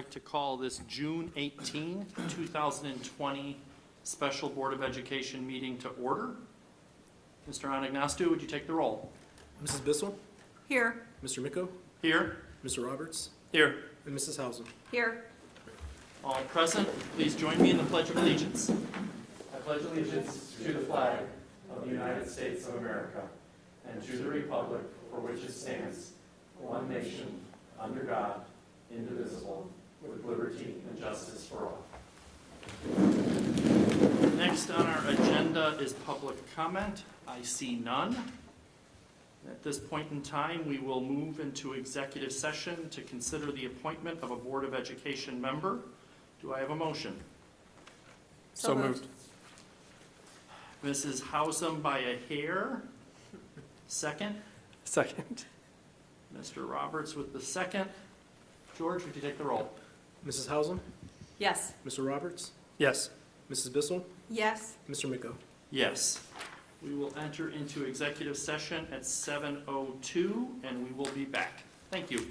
like to call this June 18, 2020 Special Board of Education meeting to order. Mr. Anagnostou, would you take the roll? Mrs. Bissell, Here. Mr. Miko, Here? Mr. Roberts, Here. and Mrs. Hausen. Here. All present, please join me in the Pledge of Allegiance. I pledge allegiance to the flag of the United States of America and to the republic for which it stands, one nation, under God, indivisible, with liberty and justice for all. Next on our agenda is public comment. I see none. At this point in time, we will move into executive session to consider the appointment of a Board of Education member. Do I have a motion? So moved. Mrs. Hausum by a hair. Second. Second. Mr. Roberts with the second. George, would you take the roll? Mrs. Hausen, Yes. Mr. Roberts, Yes. Mrs. Bissell, Yes. Mr. Miko. Yes. We will enter into executive session at 7:02, and we will be back. Thank you.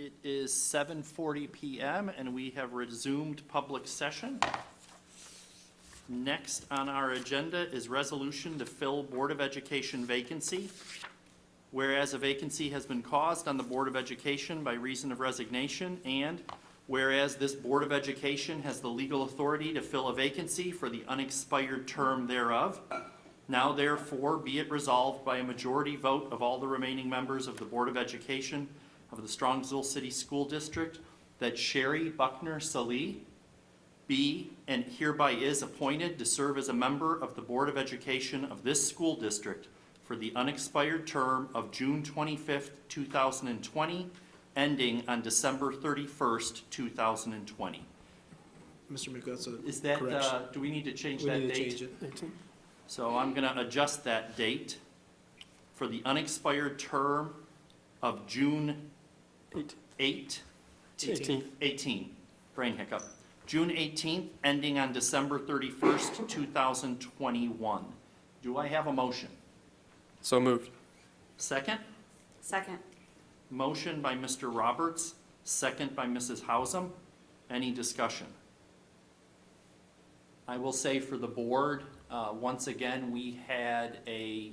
It is 7:40 PM and we have resumed public session. Next on our agenda is resolution to fill Board of Education vacancy. Whereas a vacancy has been caused on the Board of Education by reason of resignation, and whereas this Board of Education has the legal authority to fill a vacancy for the unexpired term thereof, now therefore be it resolved by a majority vote of all the remaining members of the Board of Education of the Strongsville City School District that Sherry Buckner Salih be and hereby is appointed to serve as a member of the Board of Education of this school district for the unexpired term of June 25th, 2020, ending on December 31st, 2020. Mr. Miko, that's a Is that, correction. do we need to change We that need to date? change it. So I'm going to adjust that date for the unexpired term of June 18, brain hiccup. June 18th, ending on December 31st, 2021. Do I have a motion? So moved. Second? Second. Motion by Mr. Roberts, second by Mrs. Hausum. Any discussion? I will say for the board, once again, we had a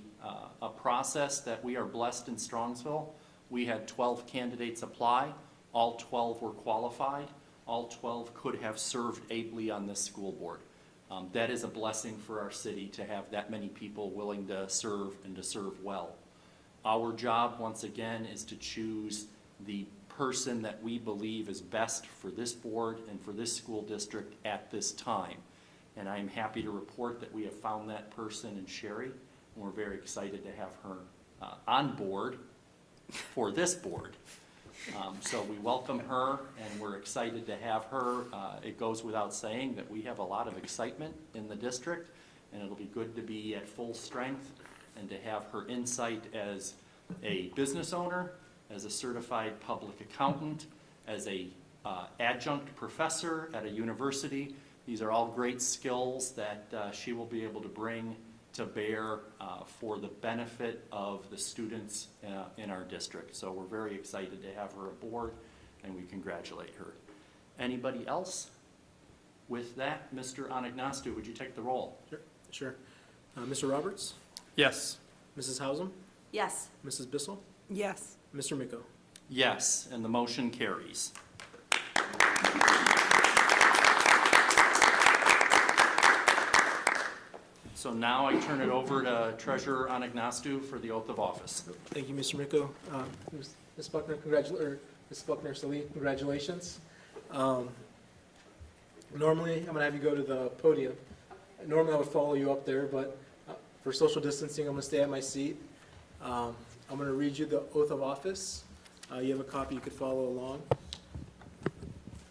process that we are blessed in Strongsville. We had 12 candidates apply. All 12 were qualified. All 12 could have served ably on this school board. That is a blessing for our city to have that many people willing to serve and to serve well. Our job, once again, is to choose the person that we believe is best for this board and for this school district at this time. And I am happy to report that we have found that person in Sherry, and we're very excited to have her on board for this board. So we welcome her, and we're excited to have her. It goes without saying that we have a lot of excitement in the district, and it'll be good to be at full strength and to have her insight as a business owner, as a certified public accountant, as a adjunct professor at a university. These are all great skills that she will be able to bring to bear for the benefit of the students in our district. So we're very excited to have her aboard, and we congratulate her. Anybody else? With that, Mr. Anagnostou, would you take the roll? Sure. Mr. Roberts, Yes. Mrs. Hausum, Yes. Mrs. Bissell, Yes. Mr. Miko. Yes, and the motion carries. So now I turn it over to Treasurer Anagnostou for the oath of office. Thank you, Mr. Miko. Ms. Buckner, Ms. Buckner Salih, congratulations. Normally, I'm going to have you go to the podium. Normally, I would follow you up there, but for social distancing, I'm going to stay at my seat. I'm going to read you the oath of office. You have a copy, you could follow along.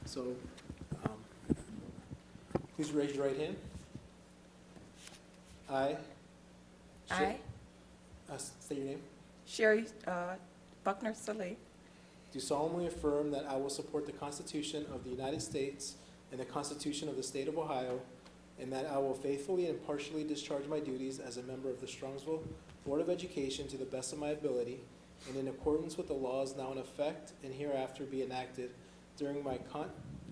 So, please raise your right hand. I, State your name. Sherry Buckner Salih, Do solemnly affirm that I will support the Constitution of the United States and the Constitution of the State of Ohio, and that I will faithfully and impartially discharge my duties as a member of the Strongsville Board of Education to the best of my ability, and in accordance with the laws now in effect and hereafter be enacted during my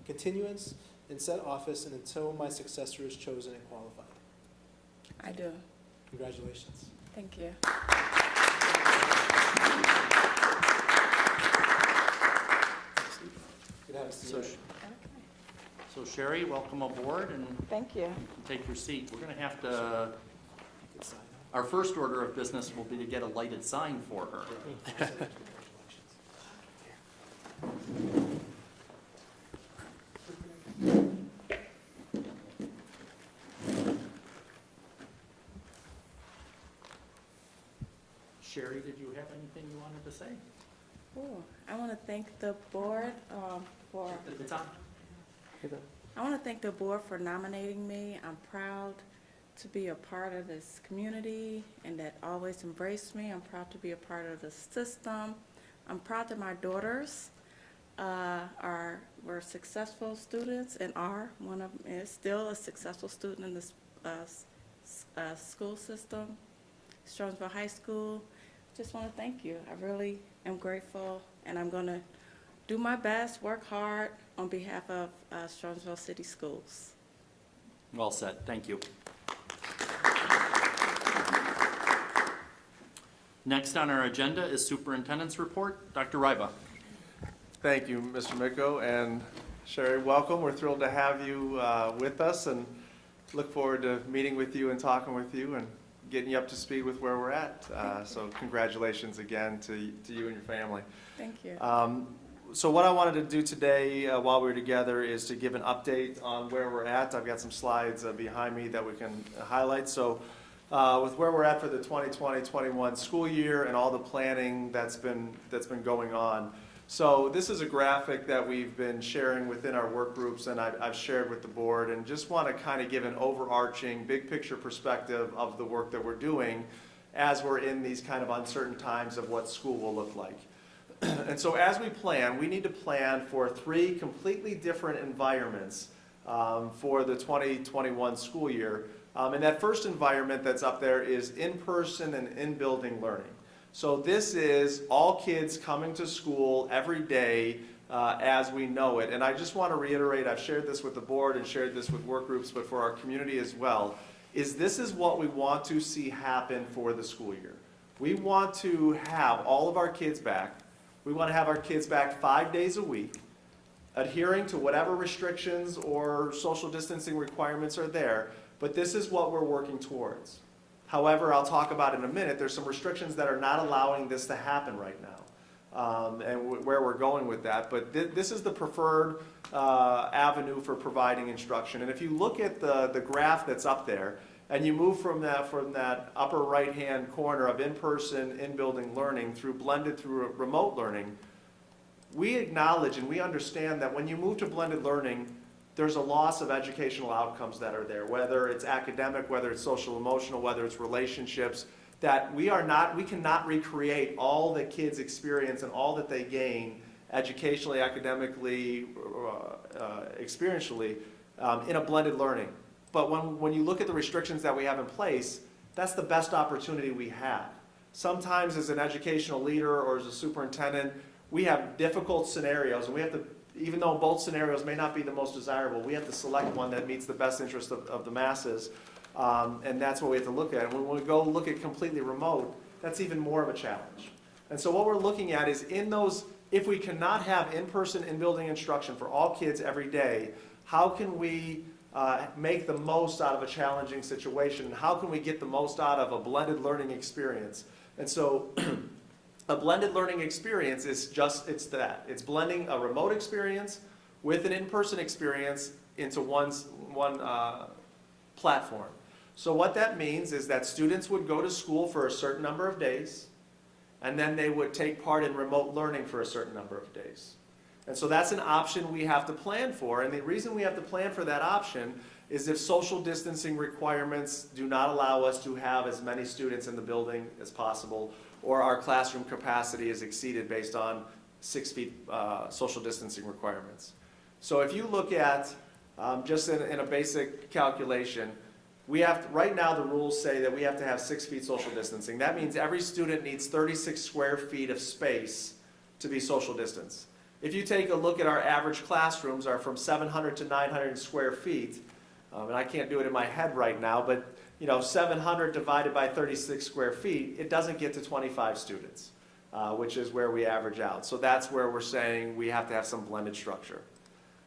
continuance in said office and until my successor is chosen and qualified. I do. Congratulations. Thank you. Good to have a seat. So, so Sherry, welcome aboard, and Thank you. take your seat. We're going to have to, Good sign. our first order of business will be to get a lighted sign for her. Sherry, did you have anything you wanted to say? Ooh, I want to thank the board for. It's on. I want to thank the board for nominating me. I'm proud to be a part of this community and that always embraced me. I'm proud to be a part of the system. I'm proud that my daughters were successful students and are. One of them is still a successful student in this school system, Strongsville High School. Just want to thank you. I really am grateful, and I'm going to do my best, work hard on behalf of Strongsville City Schools. Well said. Thank you. Next on our agenda is Superintendent's Report. Dr. Ryba. Thank you, Mr. Micko, and Sherry, welcome. We're thrilled to have you with us and look forward to meeting with you and talking with you and getting you up to speed with where we're at. So congratulations again to you and your family. Thank you. So what I wanted to do today while we were together is to give an update on where we're at. I've got some slides behind me that we can highlight. So with where we're at for the 2020-21 school year and all the planning that's been going on. So this is a graphic that we've been sharing within our work groups and I've shared with the board, and just want to kind of give an overarching big picture perspective of the work that we're doing as we're in these kind of uncertain times of what school will look like. And so as we plan, we need to plan for 3 completely different environments for the 2021 school year. And that first environment that's up there is in-person and in-building learning. So this is all kids coming to school every day as we know it. And I just want to reiterate, I've shared this with the board and shared this with work groups, but for our community as well, this is what we want to see happen for the school year. We want to have all of our kids back. We want to have our kids back 5 days a week, adhering to whatever restrictions or social distancing requirements are there, but this is what we're working towards. However, I'll talk about in a minute, there's some restrictions that are not allowing this to happen right now, and where we're going with that, but this is the preferred avenue for providing instruction. And if you look at the graph that's up there, and you move from that upper right-hand corner of in-person, in-building learning blended through remote learning, we acknowledge and we understand that when you move to blended learning, there's a loss of educational outcomes that are there, whether it's academic, whether it's social emotional, whether it's relationships, that we cannot recreate all that kids experience and all that they gain educationally, academically, experientially in a blended learning. But when you look at the restrictions that we have in place, that's the best opportunity we have. Sometimes as an educational leader or as a superintendent, we have difficult scenarios, and we have to, even though both scenarios may not be the most desirable, we have to select one that meets the best interest of the masses, and that's what we have to look at. And when we go look at completely remote, that's even more of a challenge. And so what we're looking at is if we cannot have in-person, in-building instruction for all kids every day, how can we make the most out of a challenging situation? How can we get the most out of a blended learning experience? And so a blended learning experience is it's blending a remote experience with an in-person experience into one platform. So what that means is that students would go to school for a certain number of days, and then they would take part in remote learning for a certain number of days. And so that's an option we have to plan for, and the reason we have to plan for that option is if social distancing requirements do not allow us to have as many students in the building as possible, or our classroom capacity is exceeded based on 6 feet social distancing requirements. So if you look at, just in a basic calculation, right now the rules say that we have to have 6 feet social distancing. That means every student needs 36 square feet of space to be social distance. If you take a look at our average classrooms are from 700 to 900 square feet, and I can't do it in my head right now, but 700 divided by 36 square feet, it doesn't get to 25 students, which is where we average out. So that's where we're saying we have to have some blended structure.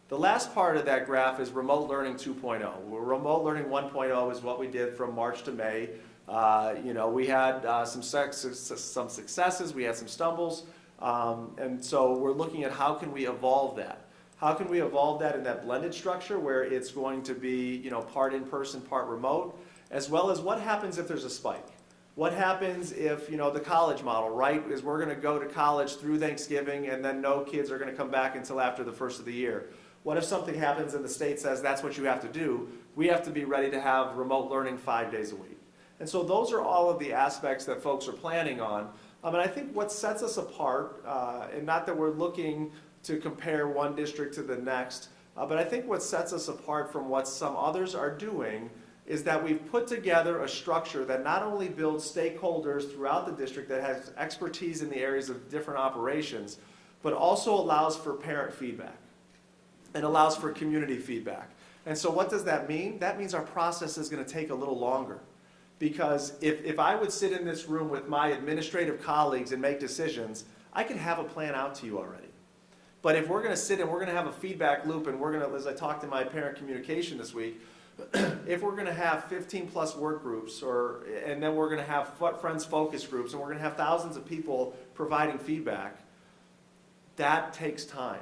The last part of that graph is remote learning 2.0. Remote learning 1.0 is what we did from March to May. We had some successes, we had some stumbles, and so we're looking at how can we evolve that. How can we evolve that in that blended structure where it's going to be part in-person, part remote, as well as what happens if there's a spike? What happens if, the college model, right, is we're going to go to college through Thanksgiving and then no kids are going to come back until after the first of the year? What if something happens and the state says that's what you have to do? We have to be ready to have remote learning 5 days a week. And so those are all of the aspects that folks are planning on. And I think what sets us apart, and not that we're looking to compare one district to the next, but I think what sets us apart from what some others are doing is that we've put together a structure that not only builds stakeholders throughout the district that has expertise in the areas of different operations, but also allows for parent feedback and allows for community feedback. And so what does that mean? That means our process is going to take a little longer. Because if I would sit in this room with my administrative colleagues and make decisions, I can have a plan out to you already. But if we're going to sit and we're going to have a feedback loop, and we're going to, as I talked in my parent communication this week, if we're going to have 15 plus work groups, and then we're going to have friends focus groups, and we're going to have thousands of people providing feedback, that takes time.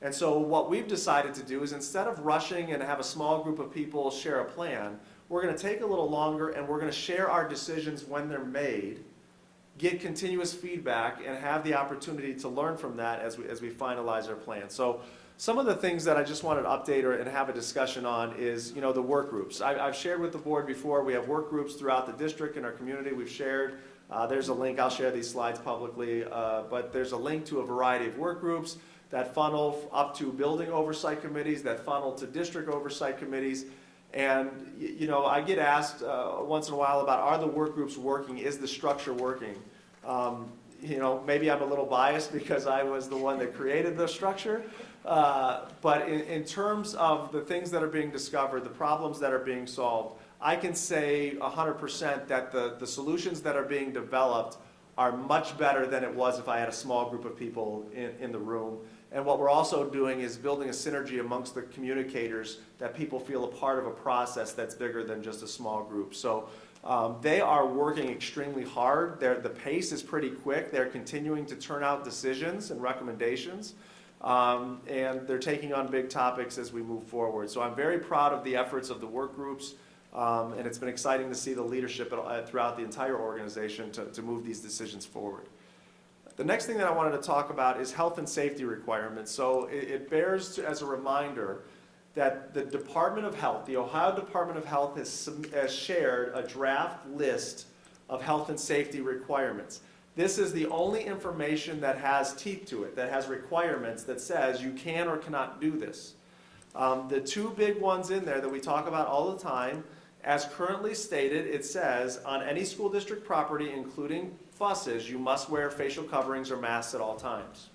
And so what we've decided to do is, instead of rushing and have a small group of people share a plan, we're going to take a little longer, and we're going to share our decisions when they're made, get continuous feedback, and have the opportunity to learn from that as we finalize our plan. So some of the things that I just wanted to update and have a discussion on is, the work groups. I've shared with the board before, we have work groups throughout the district and our community. We've shared, there's a link, I'll share these slides publicly, but there's a link to a variety of work groups that funnel up to building oversight committees, that funnel to district oversight committees. And, I get asked once in a while about, are the work groups working? Is the structure working? Maybe I'm a little biased because I was the one that created the structure. But in terms of the things that are being discovered, the problems that are being solved, I can say 100% that the solutions that are being developed are much better than it was if I had a small group of people in the room. And what we're also doing is building a synergy amongst the communicators, that people feel a part of a process that's bigger than just a small group. So they are working extremely hard. The pace is pretty quick. They're continuing to turn out decisions and recommendations. And they're taking on big topics as we move forward. So I'm very proud of the efforts of the work groups. And it's been exciting to see the leadership throughout the entire organization to move these decisions forward. The next thing that I wanted to talk about is health and safety requirements. So it bears as a reminder that the Department of Health, the Ohio Department of Health, has shared a draft list of health and safety requirements. This is the only information that has teeth to it, that has requirements that says you can or cannot do this. The two big ones in there that we talk about all the time, as currently stated, it says on any school district property, including buses, you must wear facial coverings or masks at all times.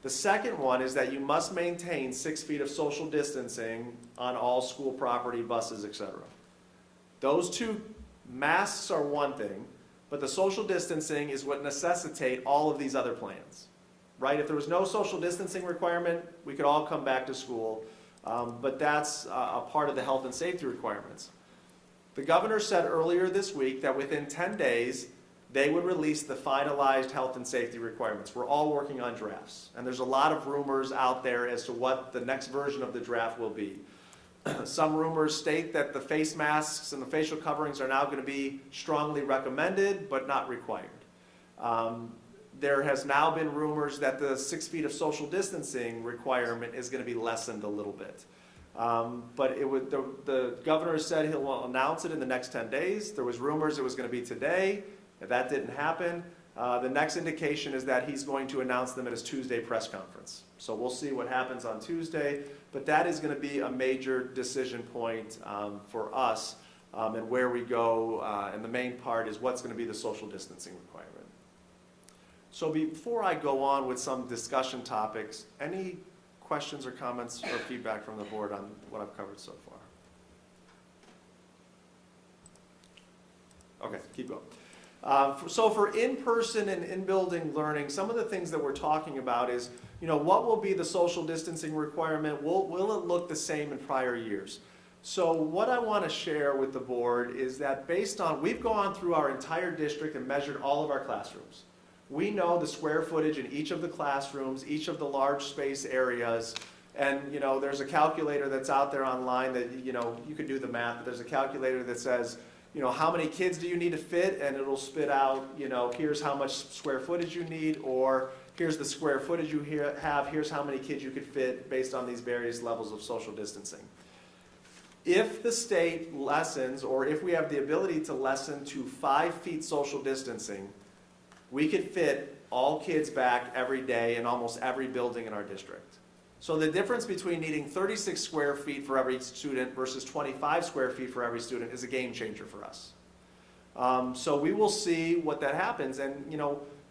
The second one is that you must maintain 6 feet of social distancing on all school property, buses, etc. Those two, masks are one thing, but the social distancing is what necessitate all of these other plans. Right? If there was no social distancing requirement, we could all come back to school, but that's a part of the health and safety requirements. The governor said earlier this week that within 10 days, they would release the finalized health and safety requirements. We're all working on drafts, and there's a lot of rumors out there as to what the next version of the draft will be. Some rumors state that the face masks and the facial coverings are now going to be strongly recommended, but not required. There has now been rumors that the 6 feet of social distancing requirement is going to be lessened a little bit. But the governor said he'll announce it in the next 10 days. There was rumors it was going to be today. If that didn't happen, the next indication is that he's going to announce them at his Tuesday press conference. So we'll see what happens on Tuesday, but that is going to be a major decision point for us and where we go, and the main part is what's going to be the social distancing requirement. So before I go on with some discussion topics, any questions or comments or feedback from the board on what I've covered so far? Okay, keep going. So for in-person and in-building learning, some of the things that we're talking about is, what will be the social distancing requirement? Will it look the same in prior years? So what I want to share with the board is that we've gone through our entire district and measured all of our classrooms. We know the square footage in each of the classrooms, each of the large space areas, and there's a calculator that's out there online that you could do the math, but there's a calculator that says, how many kids do you need to fit, and it'll spit out, here's how much square footage you need, or here's the square footage you have, here's how many kids you could fit based on these various levels of social distancing. If the state lessens, or if we have the ability to lessen to 5 feet social distancing, we could fit all kids back every day in almost every building in our district. So the difference between needing 36 square feet for every student versus 25 square feet for every student is a game changer for us. So we will see what that happens. And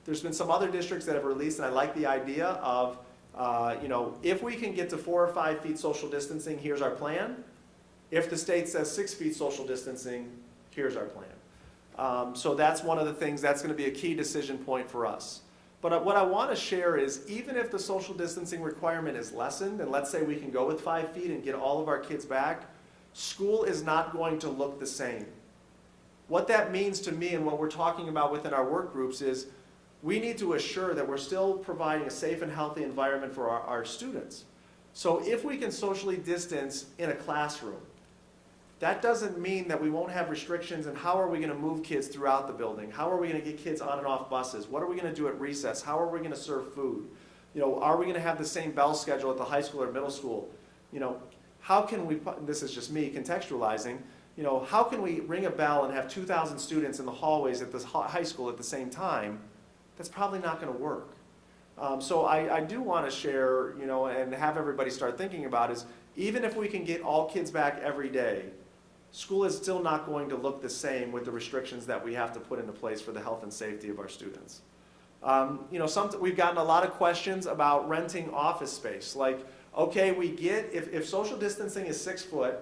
There's been some other districts that have released, and I like the idea of, if we can get to 4 or 5 feet social distancing, here's our plan. If the state says 6 feet social distancing, here's our plan. So that's one of the things, that's going to be a key decision point for us. But what I want to share is, even if the social distancing requirement is lessened, and let's say we can go with 5 feet and get all of our kids back, school is not going to look the same. What that means to me and what we're talking about within our work groups is, we need to assure that we're still providing a safe and healthy environment for our students. So if we can socially distance in a classroom, that doesn't mean that we won't have restrictions, and how are we going to move kids throughout the building? How are we going to get kids on and off buses? What are we going to do at recess? How are we going to serve food? Are we going to have the same bell schedule at the high school or middle school? How can we, this is just me contextualizing, how can we ring a bell and have 2,000 students in the hallways at this high school at the same time? That's probably not going to work. So I do want to share, and have everybody start thinking about is, even if we can get all kids back every day, school is still not going to look the same with the restrictions that we have to put into place for the health and safety of our students. We've gotten a lot of questions about renting office space. Like, okay, we get, if social distancing is 6 foot,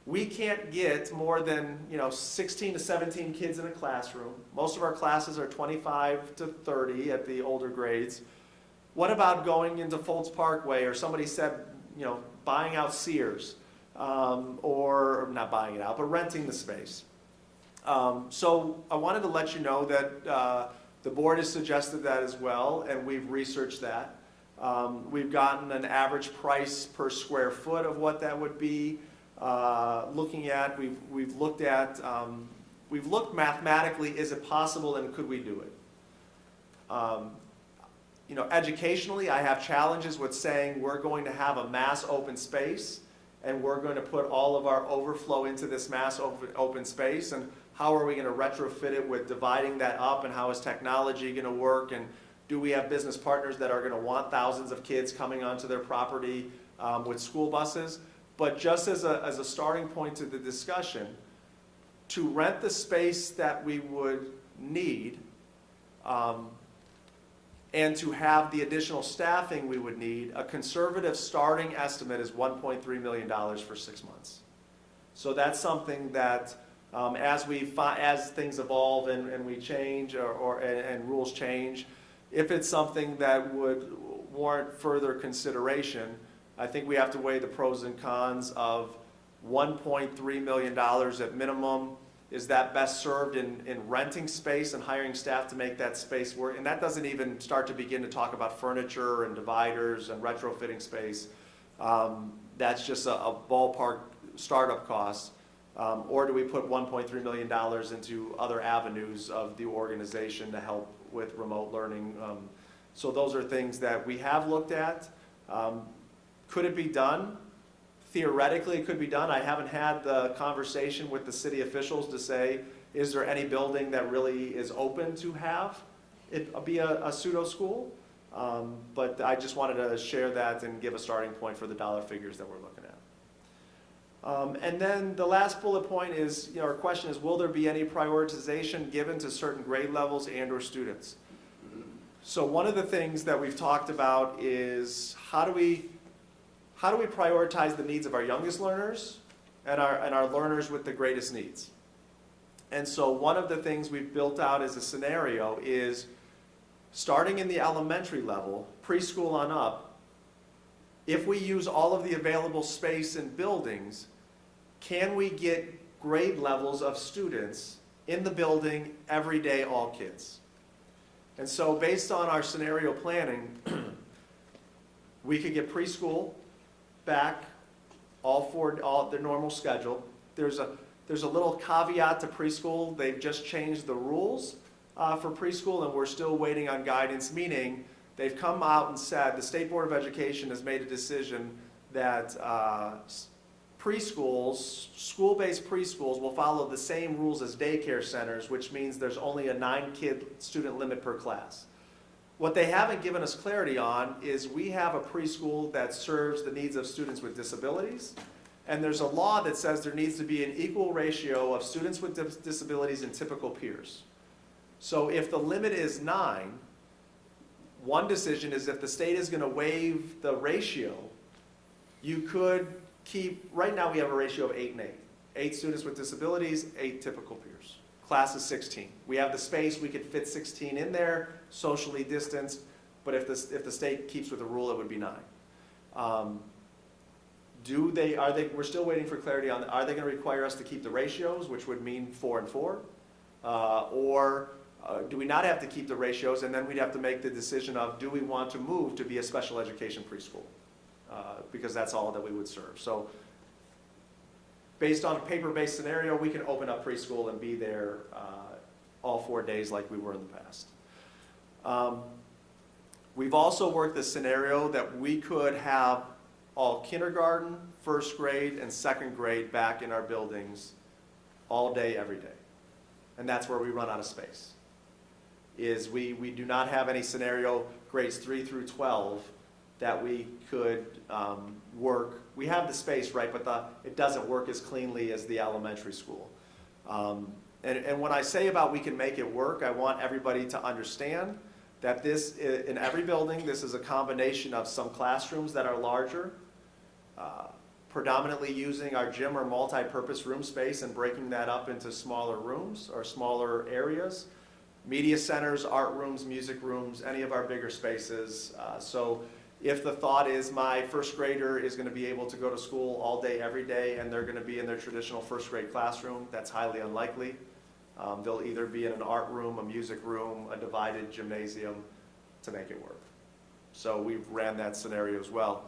we can't get more than 16 to 17 kids in a classroom. Most of our classes are 25 to 30 at the older grades. What about going into Foltz Parkway, or somebody said, buying out Sears? Or not buying it out, but renting the space. So I wanted to let you know that the board has suggested that as well, and we've researched that. We've gotten an average price per square foot of what that would be. We've looked mathematically, is it possible, and could we do it? Educationally, I have challenges with saying we're going to have a mass open space, and we're going to put all of our overflow into this mass open space, and how are we going to retrofit it with dividing that up, and how is technology going to work, and do we have business partners that are going to want thousands of kids coming onto their property with school buses? But just as a starting point to the discussion, to rent the space that we would need, and to have the additional staffing we would need, a conservative starting estimate is $1.3 million for 6 months. So that's something that, as things evolve and we change, and rules change, if it's something that would warrant further consideration, I think we have to weigh the pros and cons of $1.3 million at minimum. Is that best served in renting space and hiring staff to make that space work? And that doesn't even start to begin to talk about furniture and dividers and retrofitting space. That's just a ballpark startup cost. Or do we put $1.3 million into other avenues of the organization to help with remote learning? So those are things that we have looked at. Could it be done? Theoretically, it could be done. I haven't had the conversation with the city officials to say, is there any building that really is open to have it be a pseudo school? But I just wanted to share that and give a starting point for the dollar figures that we're looking at. And then the last bullet point is, our question is, will there be any prioritization given to certain grade levels and/or students? So one of the things that we've talked about is, how do we prioritize the needs of our youngest learners and our learners with the greatest needs? And so one of the things we've built out as a scenario is, starting in the elementary level, preschool on up, if we use all of the available space in buildings, can we get grade levels of students in the building every day, all kids? And so based on our scenario planning, we could get preschool back, all their normal schedule. There's a little caveat to preschool. They've just changed the rules for preschool, and we're still waiting on guidance, meaning they've come out and said, the State Board of Education has made a decision that preschools, school-based preschools, will follow the same rules as daycare centers, which means there's only a 9-kid student limit per class. What they haven't given us clarity on is, we have a preschool that serves the needs of students with disabilities, and there's a law that says there needs to be an equal ratio of students with disabilities and typical peers. So if the limit is 9, one decision is if the state is going to waive the ratio, you could keep, right now we have a ratio of 8 and 8. 8 students with disabilities, 8 typical peers. Class is 16. We have the space, we could fit 16 in there, socially distanced, but if the state keeps with the rule, it would be 9. We're still waiting for clarity on, are they going to require us to keep the ratios, which would mean 4 and 4? Or do we not have to keep the ratios, and then we'd have to make the decision of, do we want to move to be a special education preschool? Because that's all that we would serve. So based on a paper-based scenario, we can open up preschool and be there all 4 days like we were in the past. We've also worked the scenario that we could have all kindergarten, first grade, and second grade back in our buildings all day, every day. And that's where we run out of space. Is we do not have any scenario grades 3 through 12 that we could work. We have the space, right, but it doesn't work as cleanly as the elementary school. And when I say about we can make it work, I want everybody to understand that this, in every building, this is a combination of some classrooms that are larger, predominantly using our gym or multi-purpose room space and breaking that up into smaller rooms or smaller areas. Media centers, art rooms, music rooms, any of our bigger spaces. So if the thought is my first grader is going to be able to go to school all day, every day, and they're going to be in their traditional first grade classroom, that's highly unlikely. They'll either be in an art room, a music room, a divided gymnasium to make it work. So we've ran that scenario as well.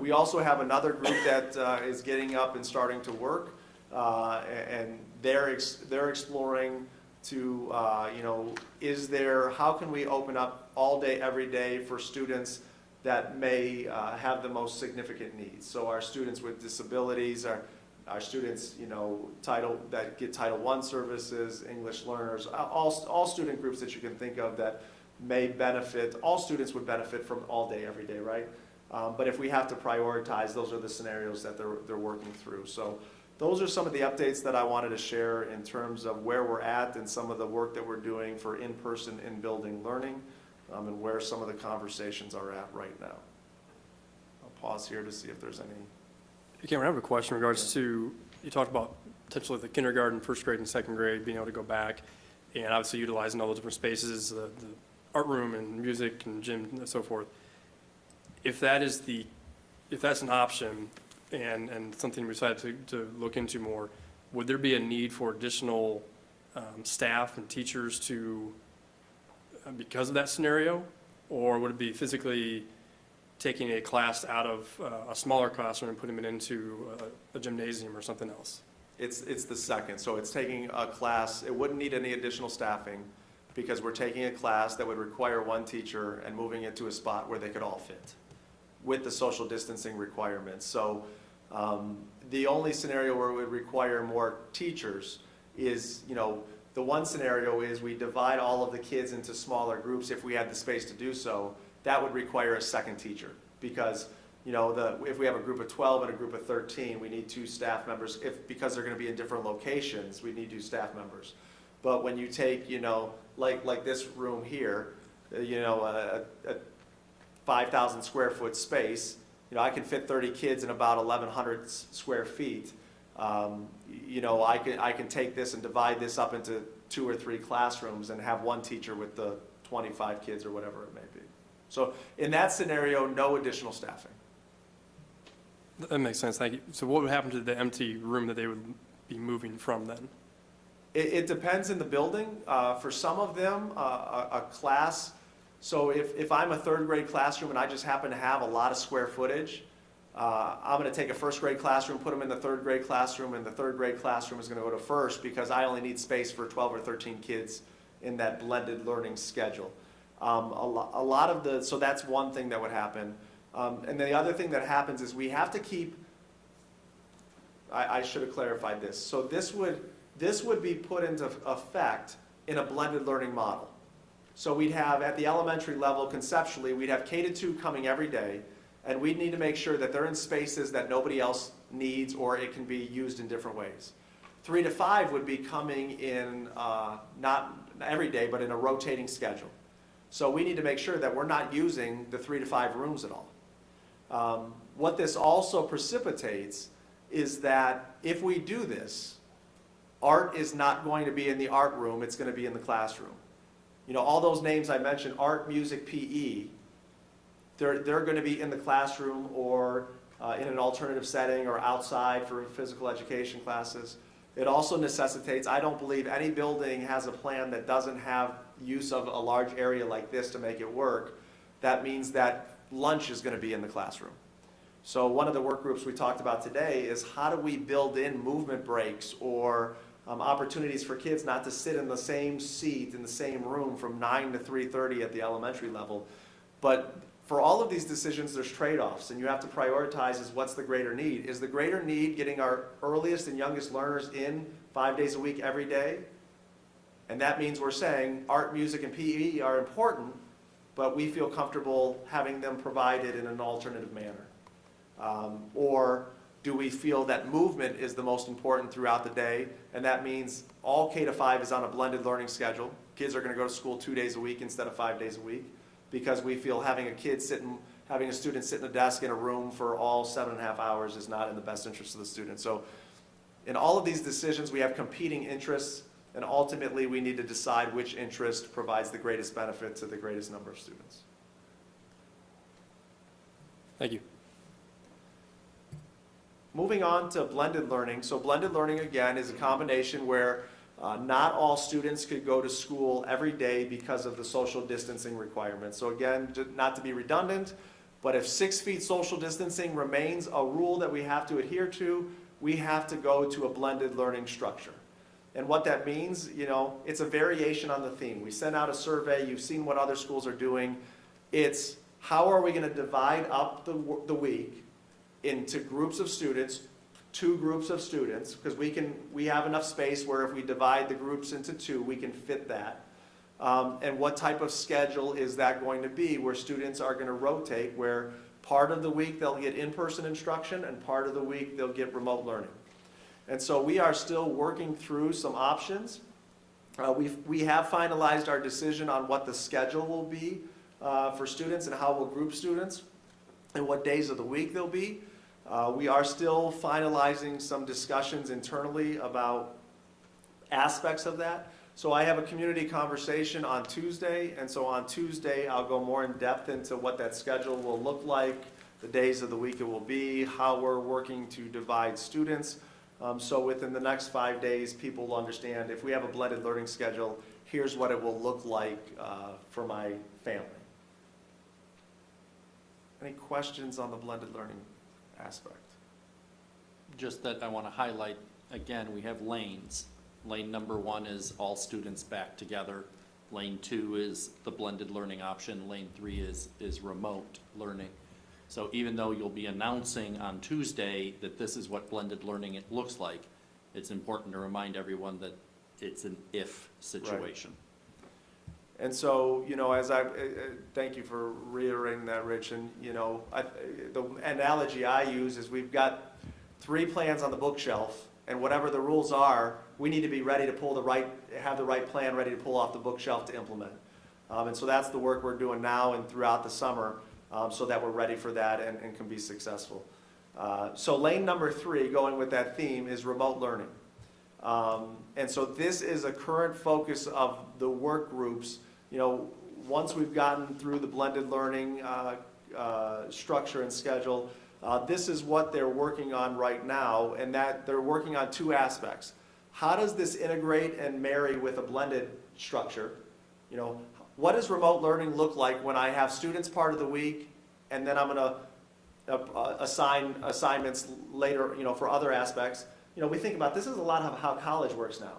We also have another group that is getting up and starting to work, and they're exploring to, how can we open up all day, every day for students that may have the most significant needs. So our students with disabilities, our students, that get Title I services, English learners, all student groups that you can think of that may benefit, all students would benefit from all day, every day, right? But if we have to prioritize, those are the scenarios that they're working through. So those are some of the updates that I wanted to share in terms of where we're at and some of the work that we're doing for in-person, in-building learning, and where some of the conversations are at right now. I'll pause here to see if there's any. Cameron, I have a question in regards to, you talked about potentially the kindergarten, first grade, and second grade being able to go back and obviously utilizing all the different spaces, the art room and music and gym and so forth. If that's an option and something we decided to look into more, would there be a need for additional staff and teachers to, because of that scenario? Or would it be physically taking a class out of a smaller classroom and putting it into a gymnasium or something else? It's the second. So it's taking a class, it wouldn't need any additional staffing because we're taking a class that would require one teacher and moving it to a spot where they could all fit with the social distancing requirements. So the only scenario where it would require more teachers is, the one scenario is we divide all of the kids into smaller groups if we had the space to do so. That would require a second teacher because, if we have a group of 12 and a group of 13, we need 2 staff members. Because they're going to be in different locations, we need 2 staff members. But when you take, like this room here, a 5,000 square foot space, I can fit 30 kids in about 1,100 square feet. I can take this and divide this up into 2 or 3 classrooms and have one teacher with the 25 kids or whatever it may be. So in that scenario, no additional staffing. That makes sense, thank you. So what would happen to the empty room that they would be moving from then? It depends in the building. For some of them, a class, so if I'm a 3rd grade classroom and I just happen to have a lot of square footage, I'm going to take a 1st grade classroom, put them in the 3rd grade classroom, and the 3rd grade classroom is going to go to 1st because I only need space for 12 or 13 kids in that blended learning schedule. So that's one thing that would happen. And the other thing that happens is we have to keep, I should have clarified this. So this would be put into effect in a blended learning model. So we'd have, at the elementary level, conceptually, we'd have K-2 coming every day, and we'd need to make sure that they're in spaces that nobody else needs or it can be used in different ways. 3 to 5 would be coming in, not every day, but in a rotating schedule. So we need to make sure that we're not using the 3 to 5 rooms at all. What this also precipitates is that if we do this, art is not going to be in the art room, it's going to be in the classroom. You know, all those names I mentioned, art, music, PE, they're going to be in the classroom or in an alternative setting or outside for physical education classes. It also necessitates, I don't believe any building has a plan that doesn't have use of a large area like this to make it work. That means that lunch is going to be in the classroom. So one of the work groups we talked about today is how do we build in movement breaks or opportunities for kids not to sit in the same seat in the same room from 9 to 3:30 at the elementary level. But for all of these decisions, there's trade-offs, and you have to prioritize is what's the greater need. Is the greater need getting our earliest and youngest learners in 5 days a week every day? And that means we're saying art, music, and PE are important, but we feel comfortable having them provided in an alternative manner. Or do we feel that movement is the most important throughout the day, and that means all K to 5 is on a blended learning schedule. Kids are going to go to school 2 days a week instead of 5 days a week, because we feel having a student sit in a desk in a room for all 7.5 hours is not in the best interest of the student. So in all of these decisions, we have competing interests, and ultimately we need to decide which interest provides the greatest benefit to the greatest number of students. Thank you. Moving on to blended learning. So blended learning, again, is a combination where not all students could go to school every day because of the social distancing requirements. So again, not to be redundant, but if 6 feet social distancing remains a rule that we have to adhere to, we have to go to a blended learning structure. And what that means, you know, it's a variation on the theme. We sent out a survey, you've seen what other schools are doing. It's how are we going to divide up the week into groups of students, 2 groups of students, because we have enough space where if we divide the groups into 2, we can fit that. And what type of schedule is that going to be, where students are going to rotate, where part of the week they'll get in-person instruction and part of the week they'll get remote learning. And so we are still working through some options. We have finalized our decision on what the schedule will be for students and how we'll group students and what days of the week they'll be. We are still finalizing some discussions internally about aspects of that. So I have a community conversation on Tuesday, and so on Tuesday I'll go more in depth into what that schedule will look like, the days of the week it will be, how we're working to divide students. So within the next 5 days, people will understand if we have a blended learning schedule, here's what it will look like for my family. Any questions on the blended learning aspect? Just that I want to highlight, again, we have lanes. Lane number 1 is all students back together. Lane 2 is the blended learning option. Lane 3 is remote learning. So even though you'll be announcing on Tuesday that this is what blended learning it looks like, it's important to remind everyone that it's an if situation. Right. And so, you know, thank you for reiterating that, Rich. And, you know, the analogy I use is we've got 3 plans on the bookshelf, and whatever the rules are, we need to be ready to have the right plan ready to pull off the bookshelf to implement. And so that's the work we're doing now and throughout the summer, so that we're ready for that and can be successful. So lane number 3, going with that theme, is remote learning. And so this is a current focus of the work groups. You know, once we've gotten through the blended learning structure and schedule, this is what they're working on right now, and that they're working on 2 aspects. How does this integrate and marry with a blended structure? You know, what does remote learning look like when I have students part of the week, and then I'm going to assign assignments later, you know, for other aspects? You know, we think about this is a lot of how college works now.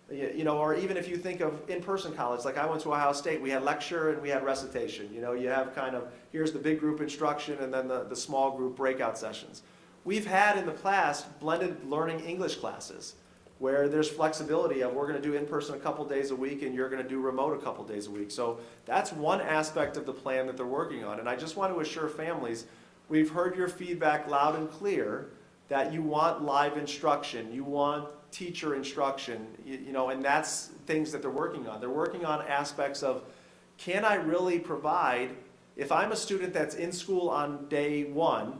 You know, or even if you think of in-person college, like I went to Ohio State, we had lecture and we had recitation. You know, you have kind of, here's the big group instruction and then the small group breakout sessions. We've had in the past blended learning English classes where there's flexibility of we're going to do in-person a couple days a week and you're going to do remote a couple days a week. So that's one aspect of the plan that they're working on. And I just want to assure families, we've heard your feedback loud and clear that you want live instruction, you want teacher instruction, you know, and that's things that they're working on. They're working on aspects of, can I really provide, if I'm a student that's in school on day one,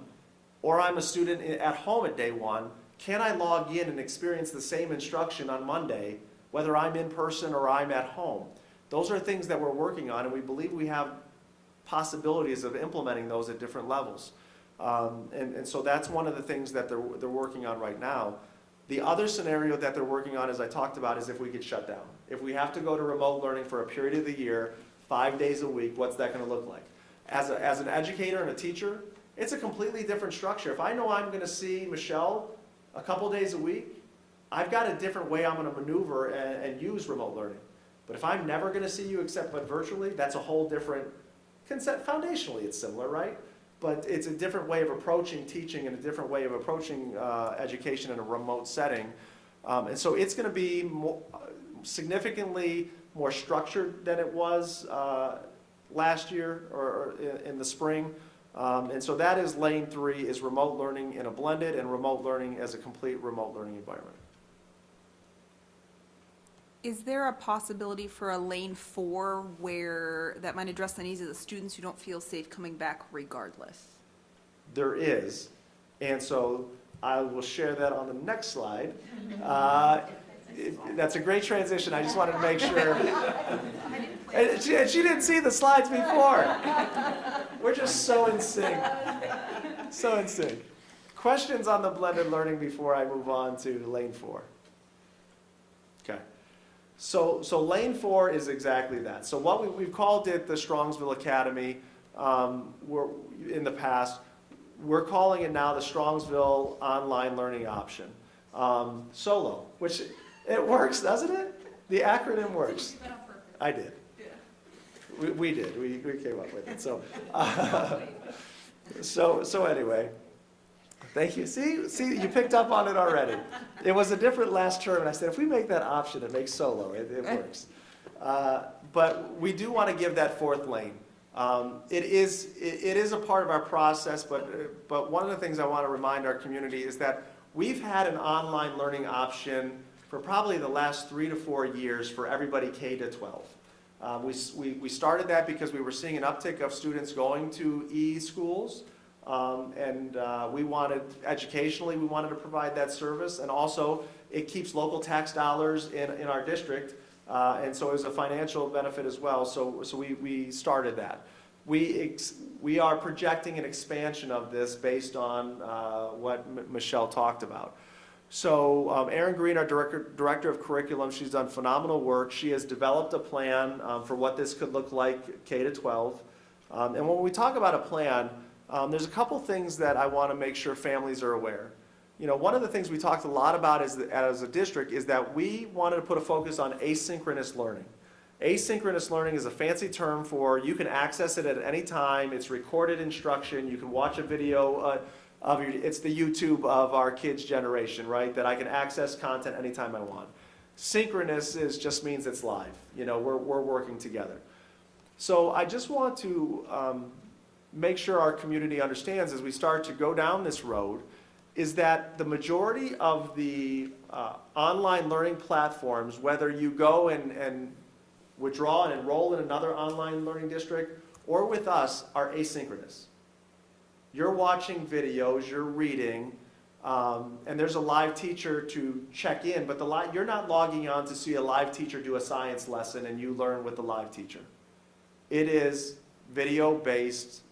or I'm a student at home at day one, can I log in and experience the same instruction on Monday, whether I'm in person or I'm at home? Those are things that we're working on, and we believe we have possibilities of implementing those at different levels. And so that's one of the things that they're working on right now. The other scenario that they're working on, as I talked about, is if we get shut down. If we have to go to remote learning for a period of the year, 5 days a week, what's that going to look like? As an educator and a teacher, it's a completely different structure. If I know I'm going to see Michelle a couple days a week, I've got a different way I'm going to maneuver and use remote learning. But if I'm never going to see you except but virtually, that's a whole different concept. Foundationally, it's similar, right? But it's a different way of approaching teaching and a different way of approaching education in a remote setting. And so it's going to be more, significantly more structured than it was last year or in the spring. And so that is lane 3, is remote learning in a blended and remote learning as a complete remote learning environment. Is there a possibility for a lane 4 where that might address the needs of the students who don't feel safe coming back regardless? There is, and so I will share that on the next slide. That's a great transition. I just wanted to make sure. And she didn't see the slides before. We're just so in sync. So in sync. Questions on the blended learning before I move on to lane 4? Okay. So lane 4 is exactly that. So what we've called it the Strongsville Academy in the past. We're calling it now the Strongsville Online Learning Option. SOLO, which it works, doesn't it? The acronym works. I did. We did. We came up with it. So anyway, thank you. See, you picked up on it already. It was a different last term, and I said, if we make that option, it makes solo. It works. But we do want to give that 4th lane. It is a part of our process, but one of the things I want to remind our community is that we've had an online learning option for probably the last 3 to 4 years for everybody K to 12. We started that because we were seeing an uptick of students going to e-schools, and we wanted, educationally, we wanted to provide that service, and also it keeps local tax dollars in our district, and so it was a financial benefit as well, so we started that. We are projecting an expansion of this based on what Michelle talked about. So Erin Green, our director of curriculum, she's done phenomenal work. She has developed a plan for what this could look like K to 12. And when we talk about a plan, there's a couple things that I want to make sure families are aware. You know, one of the things we talked a lot about as a district is that we wanted to put a focus on asynchronous learning. Asynchronous learning is a fancy term for you can access it at any time. It's recorded instruction. You can watch a video it's the YouTube of our kids' generation, right? That I can access content anytime I want. Synchronous just means it's live. You know, we're working together. So I just want to make sure our community understands as we start to go down this road is that the majority of the online learning platforms, whether you go and withdraw and enroll in another online learning district or with us, are asynchronous. You're watching videos, you're reading, and there's a live teacher to check in, but you're not logging on to see a live teacher do a science lesson and you learn with the live teacher. It is video-based,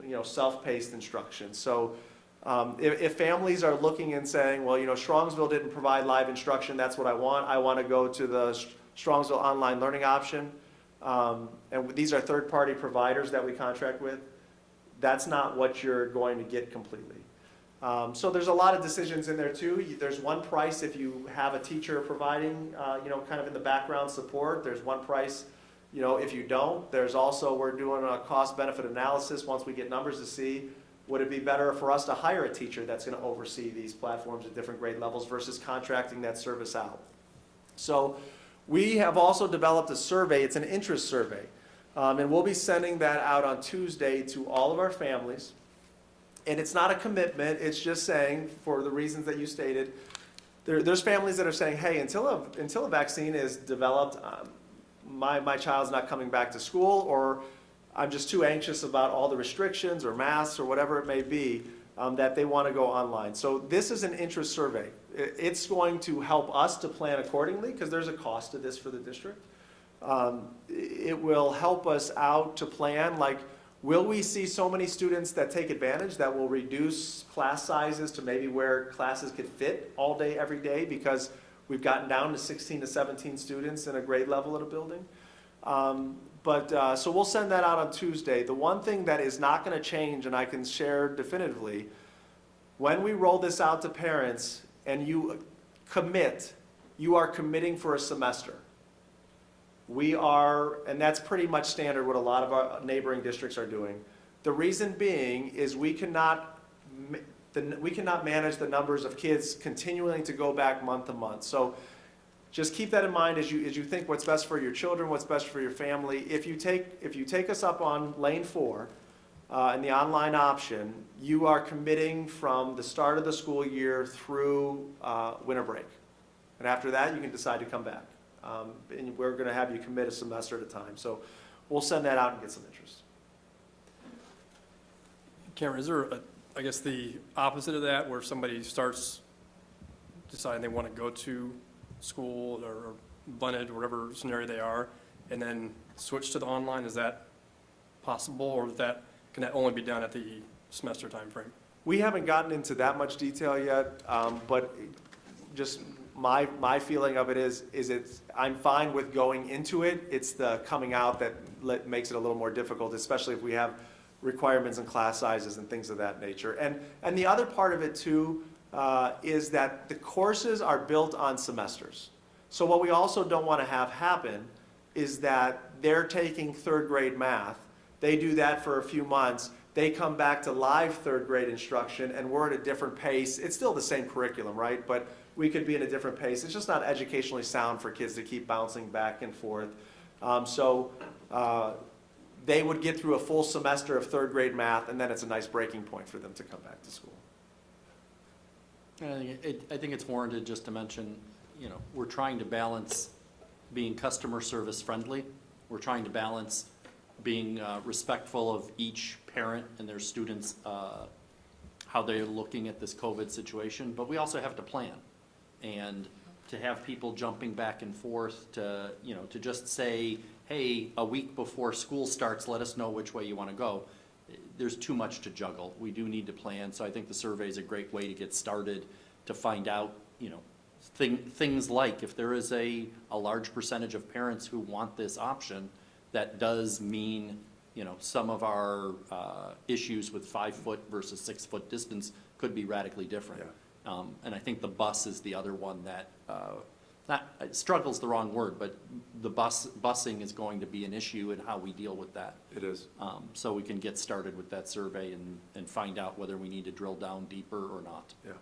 you know, self-paced instruction. So if families are looking and saying, well, you know, Strongsville didn't provide live instruction, that's what I want to go to the Strongsville Online Learning Option, and these are third-party providers that we contract with, that's not what you're going to get completely. So there's a lot of decisions in there too. There's one price if you have a teacher providing, you know, kind of in the background support. There's one price, you know, if you don't. There's also, we're doing a cost-benefit analysis once we get numbers to see, would it be better for us to hire a teacher that's going to oversee these platforms at different grade levels versus contracting that service out. So we have also developed a survey. It's an interest survey. And we'll be sending that out on Tuesday to all of our families. And it's not a commitment, it's just saying, for the reasons that you stated, there's families that are saying, hey, until a vaccine is developed, my child's not coming back to school, or I'm just too anxious about all the restrictions or masks or whatever it may be, that they want to go online. So this is an interest survey. It's going to help us to plan accordingly, because there's a cost to this for the district. It will help us out to plan, like, will we see so many students that take advantage that will reduce class sizes to maybe where classes could fit all day, every day, because we've gotten down to 16 to 17 students in a grade level at a building? So we'll send that out on Tuesday. The one thing that is not going to change, and I can share definitively, when we roll this out to parents and you commit, you are committing for a semester. We are, and that's pretty much standard what a lot of our neighboring districts are doing. The reason being is we cannot manage the numbers of kids continuing to go back month to month. So just keep that in mind as you think what's best for your children, what's best for your family. If you take us up on lane 4 and the online option, you are committing from the start of the school year through winter break. And after that, you can decide to come back. And we're going to have you commit a semester at a time. So we'll send that out and get some interest. Cameron, is there, I guess, the opposite of that, where somebody starts deciding they want to go to school or blended, whatever scenario they are, and then switch to the online? Is that possible, or can that only be done at the semester time frame? We haven't gotten into that much detail yet, but just my feeling of it is I'm fine with going into it. It's the coming out that makes it a little more difficult, especially if we have requirements and class sizes and things of that nature. And the other part of it too is that the courses are built on semesters. So what we also don't want to have happen is that they're taking third grade math. They do that for a few months. They come back to live third grade instruction, and we're at a different pace. It's still the same curriculum, right? But we could be in a different pace. It's just not educationally sound for kids to keep bouncing back and forth. They would get through a full semester of third grade math, and then it's a nice breaking point for them to come back to school. I think it's warranted just to mention, we're trying to balance being customer service friendly. We're trying to balance being respectful of each parent and their students, how they're looking at this COVID situation, but we also have to plan. And to have people jumping back and forth to just say, hey, a week before school starts, let us know which way you want to go. There's too much to juggle. We do need to plan. So I think the survey is a great way to get started, to find out, things like if there is a large percentage of parents who want this option, that does mean, some of our issues with 5-foot versus 6-foot distance could be radically different. Yeah. And I think the bus is the other one that, struggle's the wrong word, but the busing is going to be an issue in how we deal with that. It is. So we can get started with that survey and find out whether we need to drill down deeper or not. Yeah.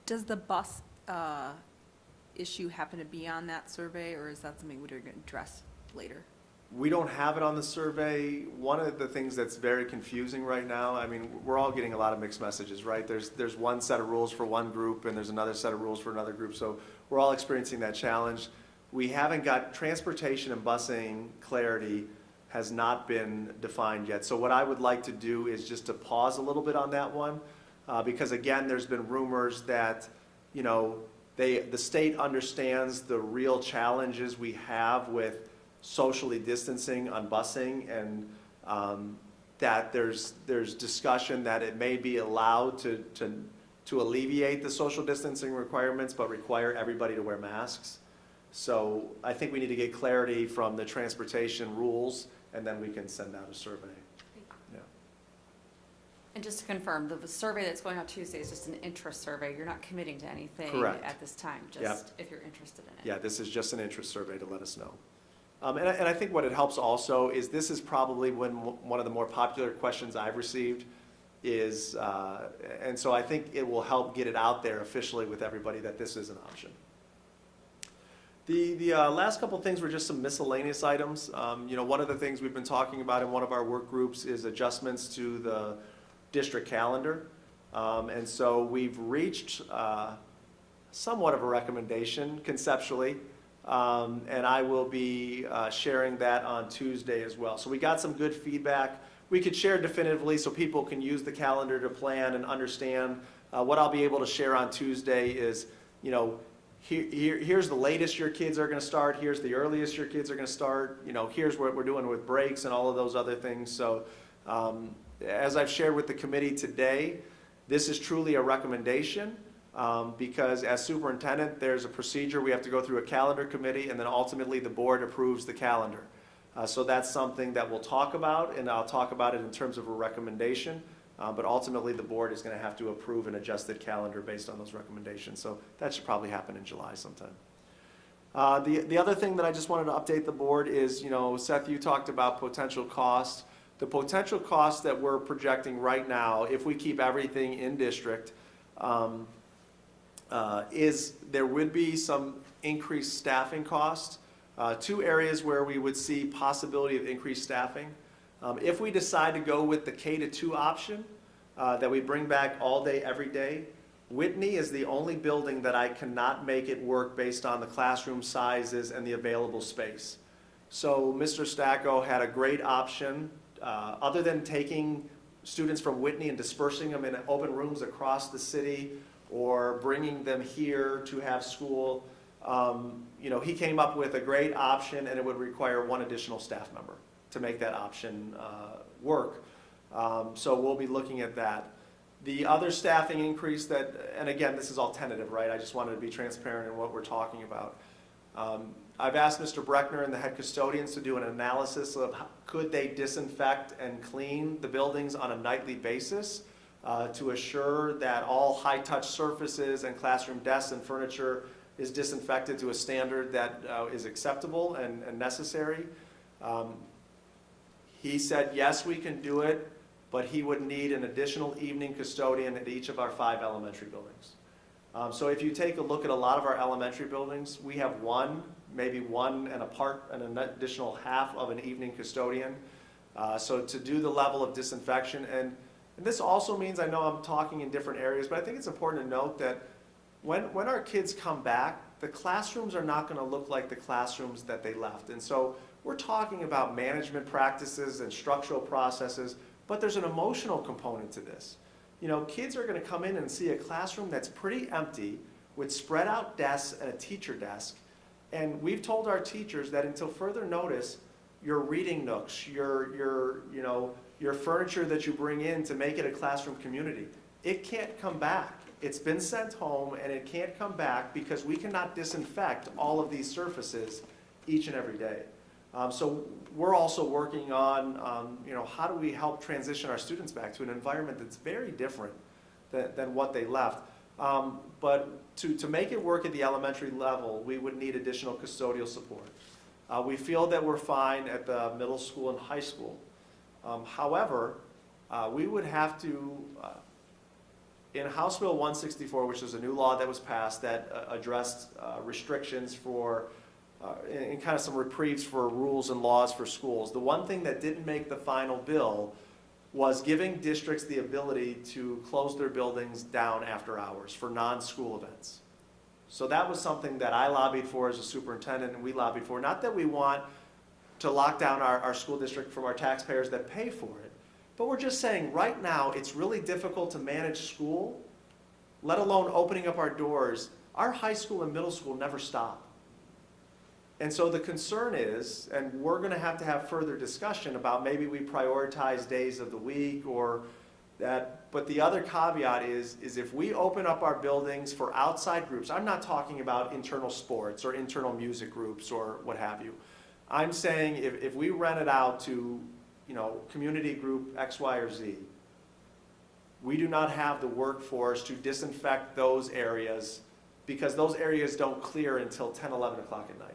Does the bus issue happen to be on that survey, or is that something we're going to address later? We don't have it on the survey. One of the things that's very confusing right now, I mean, we're all getting a lot of mixed messages, right? There's one set of rules for one group, and there's another set of rules for another group, so we're all experiencing that challenge. We haven't got transportation and busing clarity has not been defined yet. So what I would like to do is just to pause a little bit on that one, because again, there's been rumors that, the state understands the real challenges we have with socially distancing on busing, and that there's discussion that it may be allowed to alleviate the social distancing requirements, but require everybody to wear masks. So I think we need to get clarity from the transportation rules, and then we can send out a survey. Yeah. And just to confirm, the survey that's going out Tuesday is just an interest survey. You're not committing to anything Correct. at this time, Yep. just if you're interested in it. Yeah, this is just an interest survey to let us know. And I think what it helps also is this is probably one of the more popular questions I've received is, and so I think it will help get it out there officially with everybody that this is an option. The last couple things were just some miscellaneous items. One of the things we've been talking about in one of our work groups is adjustments to the district calendar. And so we've reached somewhat of a recommendation conceptually, and I will be sharing that on Tuesday as well. So we got some good feedback. We could share definitively so people can use the calendar to plan and understand. What I'll be able to share on Tuesday is, you know, here's the latest your kids are going to start, here's the earliest your kids are going to start, you know, here's what we're doing with breaks and all of those other things. So as I've shared with the committee today, this is truly a recommendation because as superintendent, there's a procedure. We have to go through a calendar committee, and then ultimately the board approves the calendar. So that's something that we'll talk about, and I'll talk about it in terms of a recommendation. But ultimately, the board is going to have to approve an adjusted calendar based on those recommendations. So that should probably happen in July sometime. The other thing that I just wanted to update the board is, you know, Seth, you talked about potential costs. The potential costs that we're projecting right now, if we keep everything in district, is there would be some increased staffing costs. Two areas where we would see possibility of increased staffing. If we decide to go with the K-2 option, that we bring back all day, every day, Whitney is the only building that I cannot make it work based on the classroom sizes and the available space. So Mr. Stacco had a great option, other than taking students from Whitney and dispersing them in open rooms across the city or bringing them here to have school. You know, he came up with a great option, and it would require one additional staff member to make that option work. So we'll be looking at that. The other staffing increase that, and again, this is all tentative, right? I just wanted to be transparent in what we're talking about. I've asked Mr. Breckner and the head custodians to do an analysis of could they disinfect and clean the buildings on a nightly basis to assure that all high-touch surfaces and classroom desks and furniture is disinfected to a standard that is acceptable and necessary. He said, yes, we can do it, but he would need an additional evening custodian at each of our 5 elementary buildings. So if you take a look at a lot of our elementary buildings, we have one, maybe one and an additional half of an evening custodian. So to do the level of disinfection, and this also means, I know I'm talking in different areas, but I think it's important to note that when our kids come back, the classrooms are not going to look like the classrooms that they left. And so we're talking about management practices and structural processes, but there's an emotional component to this. You know, kids are going to come in and see a classroom that's pretty empty with spread out desks and a teacher desk. And we've told our teachers that until further notice, your reading nooks, your furniture that you bring in to make it a classroom community, it can't come back. It's been sent home and it can't come back because we cannot disinfect all of these surfaces each and every day. So we're also working on, you know, how do we help transition our students back to an environment that's very different than what they left. But to make it work at the elementary level, we would need additional custodial support. We feel that we're fine at the middle school and high school. However, we would have to, in House Bill 164, which is a new law that was passed that addressed restrictions for and kind of some reprieves for rules and laws for schools. The one thing that didn't make the final bill was giving districts the ability to close their buildings down after hours for non-school events. So that was something that I lobbied for as a superintendent, and we lobbied for. Not that we want to lock down our school district from our taxpayers that pay for it, but we're just saying right now it's really difficult to manage school, let alone opening up our doors. Our high school and middle school never stop. And so the concern is, and we're going to have further discussion about maybe we prioritize days of the week or that, but the other caveat is if we open up our buildings for outside groups, I'm not talking about internal sports or internal music groups or what have you. I'm saying if we rent it out to, you know, community group X, Y, or Z, we do not have the workforce to disinfect those areas because those areas don't clear until 10, 11 o'clock at night.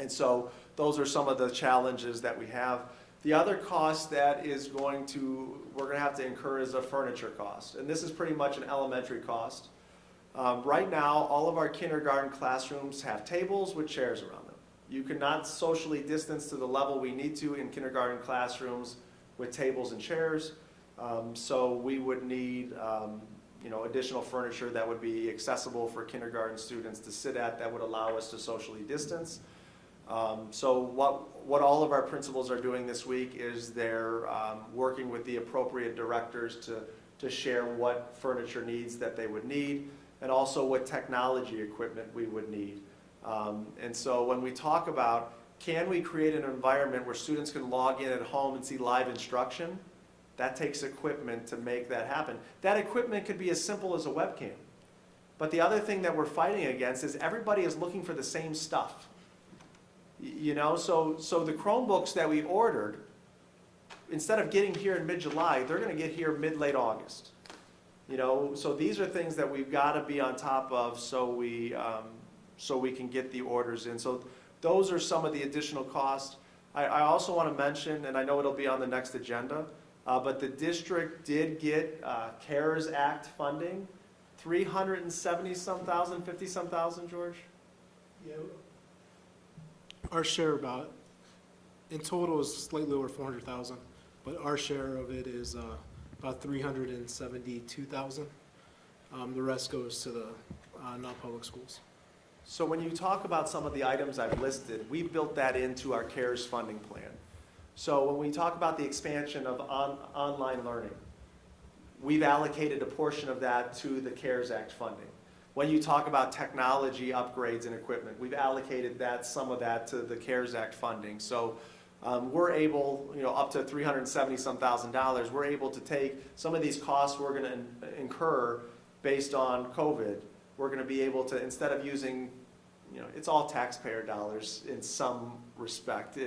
And so those are some of the challenges that we have. The other cost that is we're going to have to incur is a furniture cost. And this is pretty much an elementary cost. Right now, all of our kindergarten classrooms have tables with chairs around them. You cannot socially distance to the level we need to in kindergarten classrooms with tables and chairs. So we would need additional furniture that would be accessible for kindergarten students to sit at that would allow us to socially distance. So what all of our principals are doing this week is they're working with the appropriate directors to share what furniture needs that they would need, and also what technology equipment we would need. And so when we talk about, can we create an environment where students can log in at home and see live instruction, that takes equipment to make that happen. That equipment could be as simple as a webcam. But the other thing that we're fighting against is everybody is looking for the same stuff. So the Chromebooks that we ordered, instead of getting here in mid-July, they're going to get here mid-late August. So these are things that we've got to be on top of so we can get the orders in. So those are some of the additional costs. I also want to mention, and I know it'll be on the next agenda, but the district did get CARES Act funding, 370-some thousand, 50-some thousand, George? Yeah. Our share in total is slightly over 400,000, but our share of it is about 372,000. The rest goes to the non-public schools. So when you talk about some of the items I've listed, we've built that into our CARES funding plan. So when we talk about the expansion of online learning, we've allocated a portion of that to the CARES Act funding. When you talk about technology upgrades and equipment, we've allocated some of that to the CARES Act funding. So we're able, up to $370-some thousand, we're able to take some of these costs we're going to incur based on COVID. We're going to be able to, instead of using, it's all taxpayer dollars in some respect,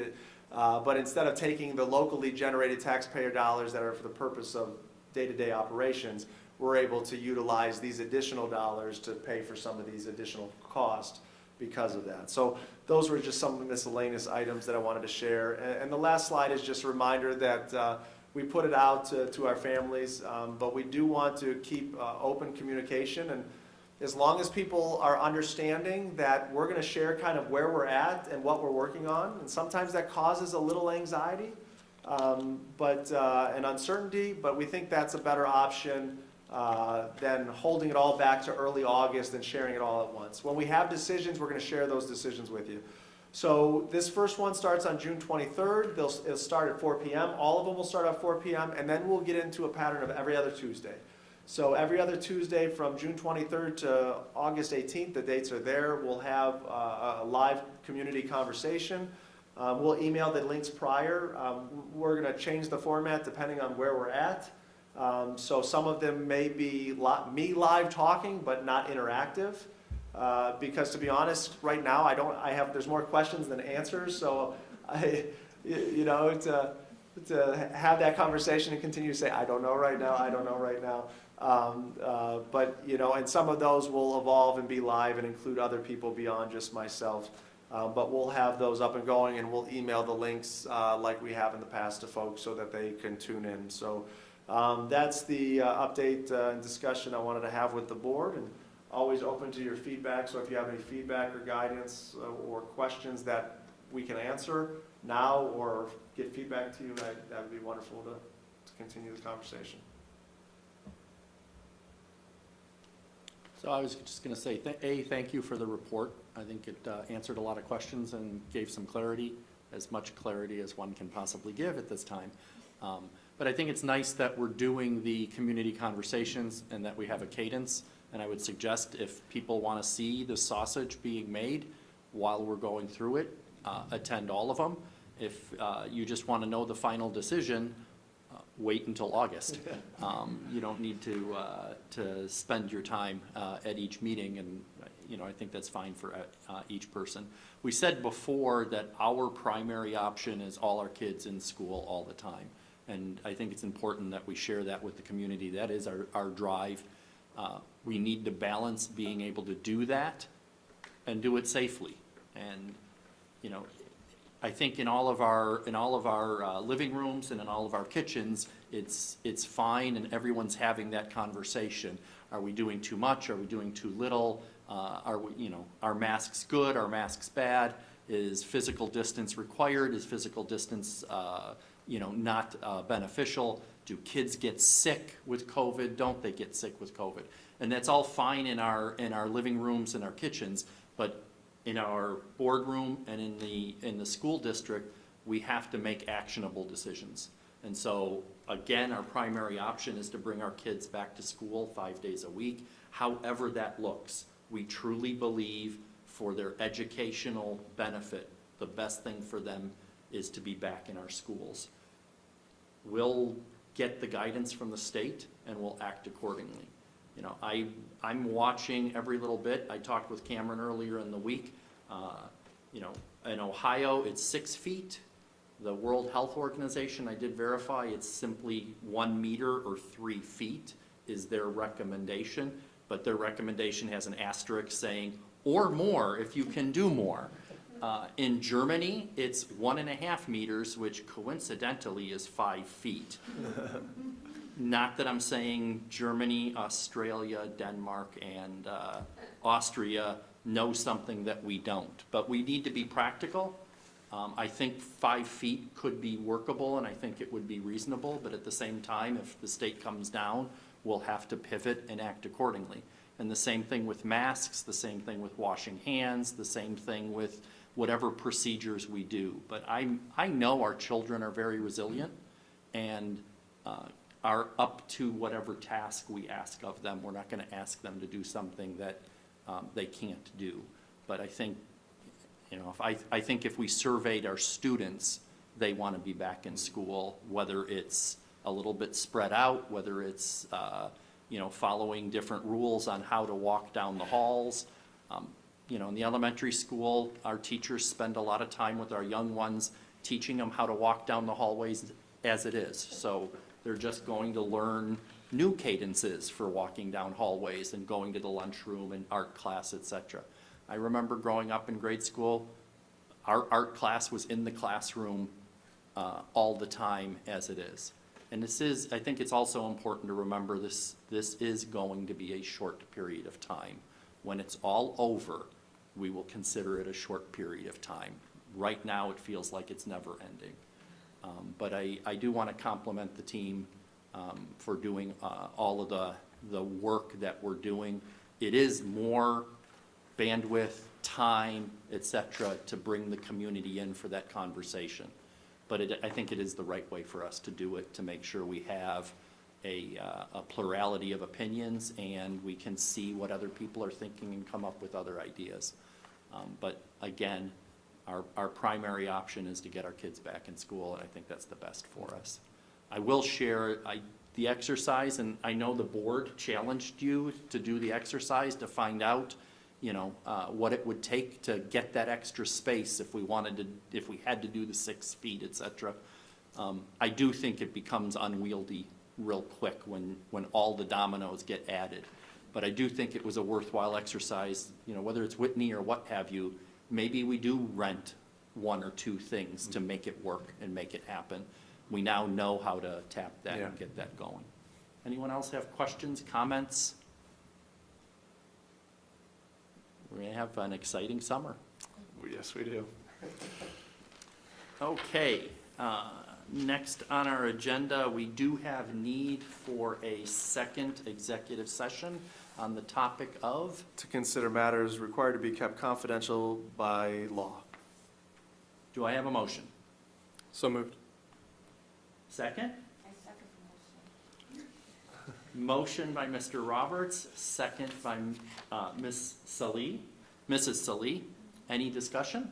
but instead of taking the locally generated taxpayer dollars that are for the purpose of day-to-day operations, we're able to utilize these additional dollars to pay for some of these additional costs because of that. So those were just some of the miscellaneous items that I wanted to share. And the last slide is just a reminder that we put it out to our families, but we do want to keep open communication. And as long as people are understanding that we're going to share kind of where we're at and what we're working on, and sometimes that causes a little anxiety and uncertainty, but we think that's a better option than holding it all back to early August and sharing it all at once. When we have decisions, we're going to share those decisions with you. So this first one starts on June 23rd. It'll start at 4 p.m. All of them will start at 4 p.m. and then we'll get into a pattern of every other Tuesday. So every other Tuesday from June 23rd to August 18th, the dates are there. We'll have a live community conversation. We'll email the links prior. We're going to change the format depending on where we're at. So some of them may be me live talking, but not interactive. Because to be honest, right now there's more questions than answers. So to have that conversation and continue to say, I don't know right now, I don't know right now. And some of those will evolve and be live and include other people beyond just myself. But we'll have those up and going, and we'll email the links like we have in the past to folks so that they can tune in. So that's the update and discussion I wanted to have with the board, and always open to your feedback. So if you have any feedback or guidance or questions that we can answer now or get feedback to you, that would be wonderful to continue the conversation. So I was just going to say, thank you for the report. I think it answered a lot of questions and gave some clarity, as much clarity as one can possibly give at this time. But I think it's nice that we're doing the community conversations and that we have a cadence. And I would suggest if people want to see the sausage being made while we're going through it, attend all of them. If you just want to know the final decision, wait until August. You don't need to spend your time at each meeting, and I think that's fine for each person. We said before that our primary option is all our kids in school all the time, and I think it's important that we share that with the community. That is our drive. We need to balance being able to do that and do it safely. And I think in all of our living rooms and in all of our kitchens, it's fine, and everyone's having that conversation. Are we doing too much? Are we doing too little? Are masks good? Are masks bad? Is physical distance required? Is physical distance not beneficial? Do kids get sick with COVID? Don't they get sick with COVID? And that's all fine in our living rooms and our kitchens, but in our boardroom and in the school district, we have to make actionable decisions. And so, again, our primary option is to bring our kids back to school 5 days a week. However that looks, we truly believe for their educational benefit, the best thing for them is to be back in our schools. We'll get the guidance from the state and we'll act accordingly. I'm watching every little bit. I talked with Cameron earlier in the week. In Ohio, it's 6 feet. The World Health Organization, I did verify, it's simply 1 meter or 3 feet is their recommendation, but their recommendation has an asterisk saying, or more if you can do more. In Germany, it's 1.5 meters, which coincidentally is 5 feet. Not that I'm saying Germany, Australia, Denmark, and Austria know something that we don't, but we need to be practical. I think 5 feet could be workable, and I think it would be reasonable, but at the same time, if the state comes down, we'll have to pivot and act accordingly. And the same thing with masks, the same thing with washing hands, the same thing with whatever procedures we do. But I know our children are very resilient and are up to whatever task we ask of them. We're not going to ask them to do something that they can't do. But I think, I think if we surveyed our students, they want to be back in school, whether it's a little bit spread out, whether it's following different rules on how to walk down the halls. In the elementary school, our teachers spend a lot of time with our young ones, teaching them how to walk down the hallways as it is. So they're just going to learn new cadences for walking down hallways and going to the lunchroom and art class, etc. I remember growing up in grade school, our art class was in the classroom all the time as it is. And I think it's also important to remember this is going to be a short period of time. When it's all over, we will consider it a short period of time. Right now, it feels like it's never ending. But I do want to compliment the team for doing all of the work that we're doing. It is more bandwidth, time, et cetera, to bring the community in for that conversation. But I think it is the right way for us to do it, to make sure we have a plurality of opinions and we can see what other people are thinking and come up with other ideas. But again, our primary option is to get our kids back in school, and I think that's the best for us. I will share the exercise, and I know the board challenged you to do the exercise to find out, what it would take to get that extra space if we had to do the 6 feet, et cetera. I do think it becomes unwieldy real quick when all the dominoes get added. But I do think it was a worthwhile exercise, whether it's Whitney or what have you, maybe we do rent 1 or 2 things to make it work and make it happen. We now know how to tap that and get that going. Anyone else have questions, comments? We're going to have an exciting summer. Yes, we do. Okay, next on our agenda, we do have need for a second executive session on the topic of, To consider matters required to be kept confidential by law. do I have a motion? So moved. Second? Motion by Mr. Roberts, second by Mrs. Salih. Any discussion?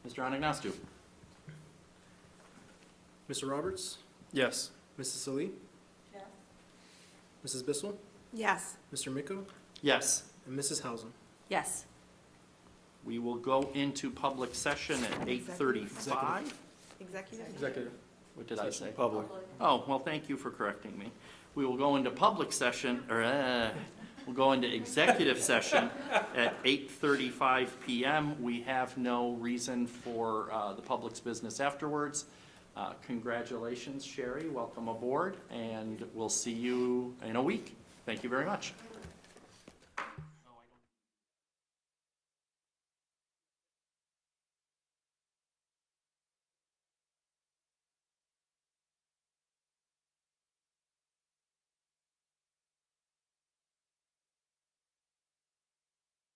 Mr. Anagnostou? Mr. Roberts, Yes. Mrs. Salih, Yes. Mrs. Bissell, Yes. Mr. Miko, Yes. and Mrs. Hausen. Yes. We will go into public session at 8:35. Executive? Executive. What did I say? Public. Oh, well, thank you for correcting me. We will go into public session, we'll go into executive session at 8:35 PM. We have no reason for the public's business afterwards. Congratulations, Sherry, welcome aboard, and we'll see you in a week. Thank you very much.